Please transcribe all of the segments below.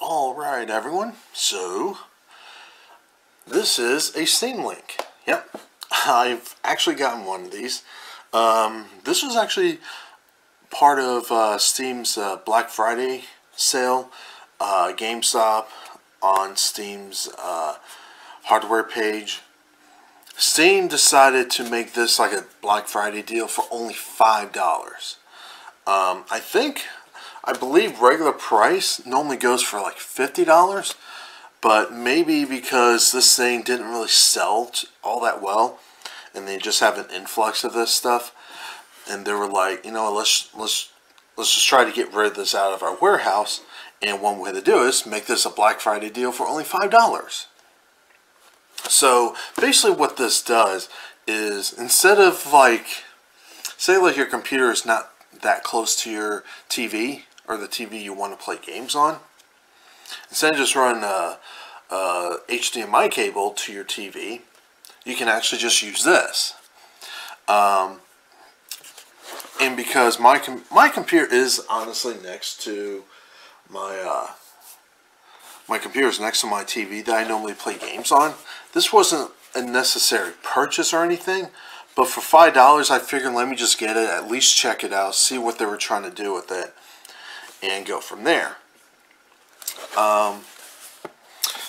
Alright everyone, so this is a Steam Link. Yep, I've actually gotten one of these. This was actually part of Steam's Black Friday sale. GameStop on Steam's hardware page. Steam decided to make this like a Black Friday deal for only $5. I believe regular price normally goes for like $50, but maybe because this thing didn't really sell all that well, and they just have an influx of this stuff, and they were like, you know, let's just try to get rid of this out of our warehouse, and one way to do it is make this a Black Friday deal for only $5. So basically what this does is, instead of like, say like your computer is not that close to your TV, or the TV you want to play games on, instead of just running a HDMI cable to your TV, you can actually just use this. And because my computer is honestly next to my computer is next to my TV that I normally play games on, this wasn't a necessary purchase or anything. But for $5, I figured let me just get it, at least check it out, see what they were trying to do with it, and go from there.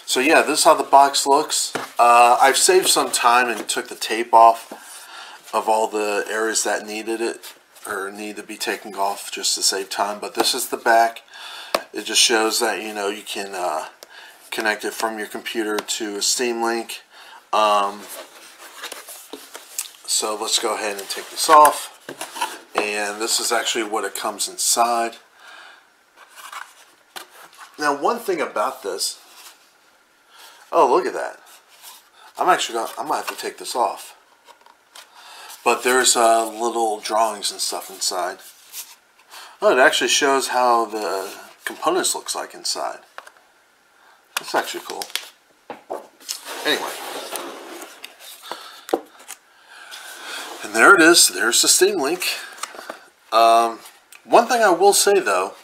So yeah, this is how the box looks. I've saved some time and took the tape off of all the areas that needed it, or need to be taken off, just to save time. But this is the back. It just shows that, you know, you can connect it from your computer to a Steam Link. So let's go ahead and take this off. And this is actually what it comes inside. Now, one thing about this, oh, look at that. I might have to take this off. But there's little drawings and stuff inside. Oh, it actually shows how the components looks like inside. That's actually cool. Anyway. And there it is. There's the Steam Link. One thing I will say though,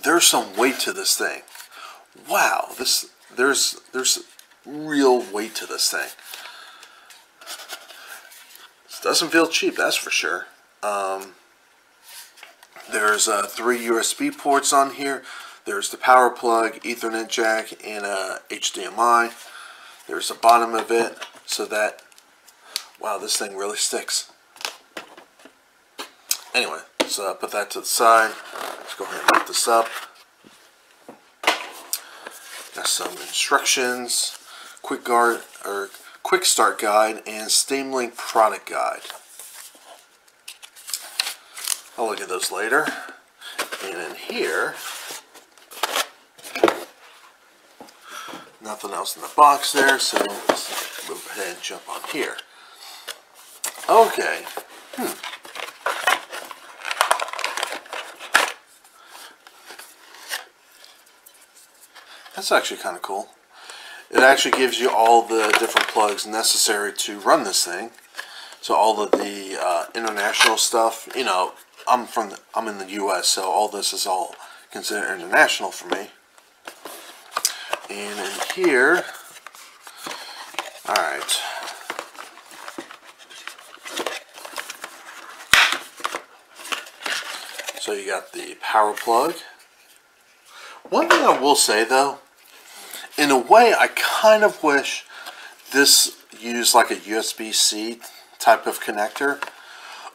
there's some weight to this thing. Wow, there's real weight to this thing. It doesn't feel cheap, that's for sure. There's 3 USB ports on here. There's the power plug, Ethernet jack, and a HDMI. There's the bottom of it, so that, wow, this thing really sticks. Anyway, so put that to the side. Let's go ahead and lift this up. Got some instructions, quick start guide, and Steam Link product guide. I'll look at those later. And in here, nothing else in the box there, so let's move ahead and jump on here. Okay. That's actually kind of cool. It actually gives you all the different plugs necessary to run this thing. So all of the international stuff, you know, I'm in the U.S., so all this is all considered international for me. And in here, all right. So you got the power plug. One thing I will say though, in a way I kind of wish this used like a USB-C type of connector,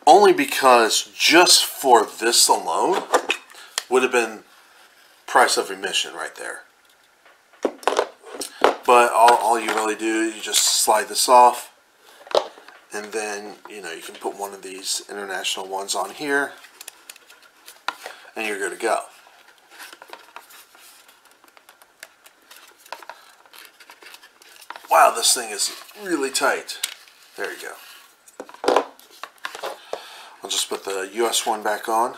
only because just for this alone would have been price of admission right there. But all you really do, you just slide this off, and then, you know, you can put one of these international ones on here, and you're good to go. Wow, this thing is really tight. There you go. I'll just put the US one back on.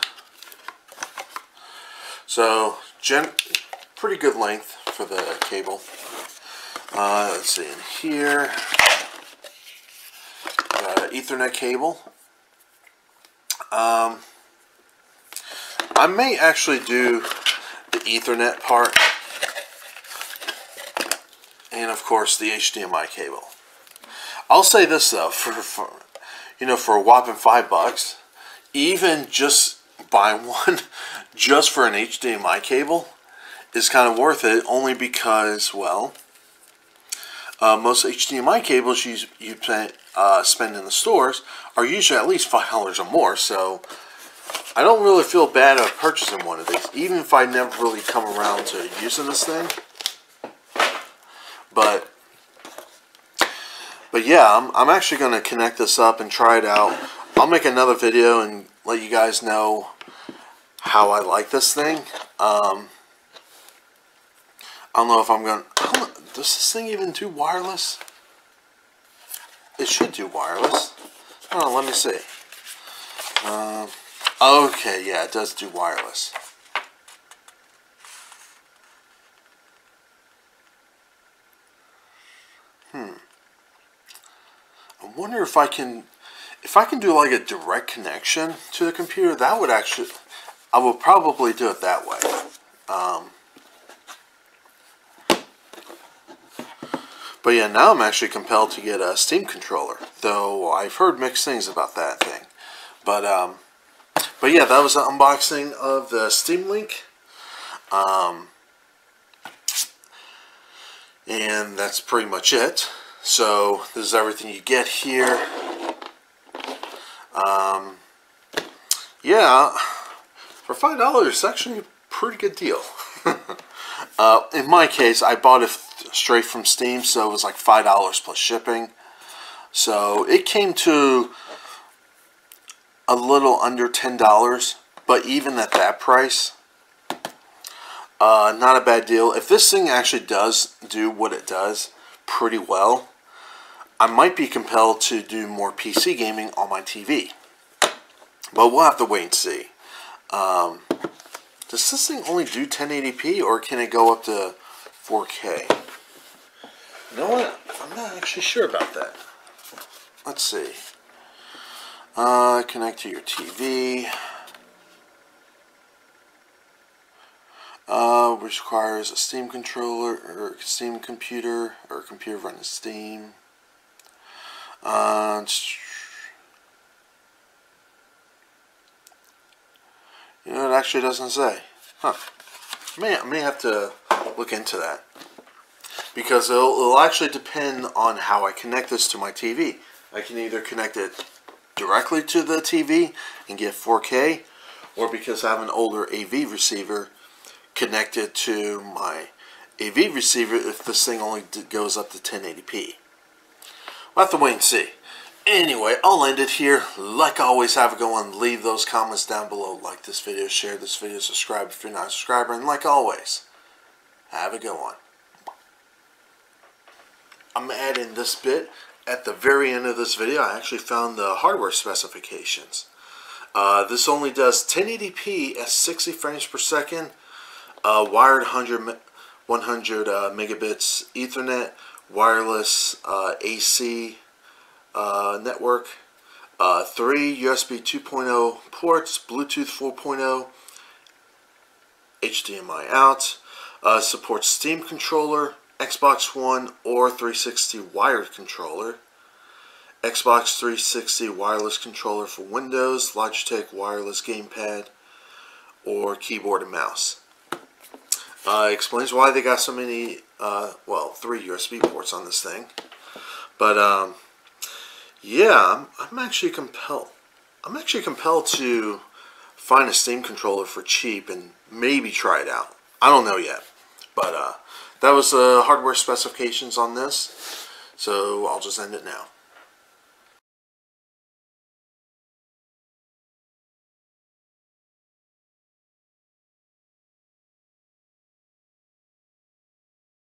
So, pretty good length for the cable. Let's see, in here, got an Ethernet cable. I may actually do the Ethernet part, and of course the HDMI cable. I'll say this though, for a whopping $5, even just buying one just for an HDMI cable is kind of worth it, only because, well, most HDMI cables you spend in the stores are usually at least $5 or more, so I don't really feel bad about purchasing one of these, even if I never really come around to using this thing. But yeah, I'm actually going to connect this up and try it out. I'll make another video and let you guys know how I like this thing. I don't know if I'm going to... Does this thing even do wireless? It should do wireless. Hold on, let me see. Okay, yeah, it does do wireless. I wonder if I can do like a direct connection to the computer. That would actually, I would probably do it that way. But yeah, now I'm actually compelled to get a Steam controller, though I've heard mixed things about that thing. But yeah, that was the unboxing of the Steam Link. And that's pretty much it. So this is everything you get here. Yeah, for $5, it's actually a pretty good deal. In my case, I bought it straight from Steam, so it was like $5 plus shipping. So it came to a little under $10, but even at that price, not a bad deal. If this thing actually does do what it does pretty well, I might be compelled to do more PC gaming on my TV. But we'll have to wait and see. Does this thing only do 1080p, or can it go up to 4K? You know what? I'm not actually sure about that. Let's see. Connect to your TV. Which requires a Steam controller, or Steam computer, or a computer running Steam. You know, it actually doesn't say. Huh. I may have to look into that. Because it'll actually depend on how I connect this to my TV. I can either connect it directly to the TV and get 4K, or because I have an older AV receiver, connect it to my AV receiver if this thing only goes up to 1080p. We'll have to wait and see. Anyway, I'll end it here. Like always, have a good one. Leave those comments down below. Like this video, share this video, subscribe if you're not a subscriber, and like always, have a good one. I'm adding this bit at the very end of this video. I actually found the hardware specifications. This only does 1080p at 60 frames per second, wired 100 megabits Ethernet, wireless AC network, 3 USB 2.0 ports, Bluetooth 4.0, HDMI out, supports Steam controller, Xbox One or 360 wired controller, Xbox 360 wireless controller for Windows, Logitech wireless gamepad, or keyboard and mouse. Explains why they got so many, well, 3 USB ports on this thing. But yeah, I'm actually compelled. I'm actually compelled to find a Steam controller for cheap and maybe try it out. I don't know yet, but that was the hardware specifications on this. So I'll just end it now.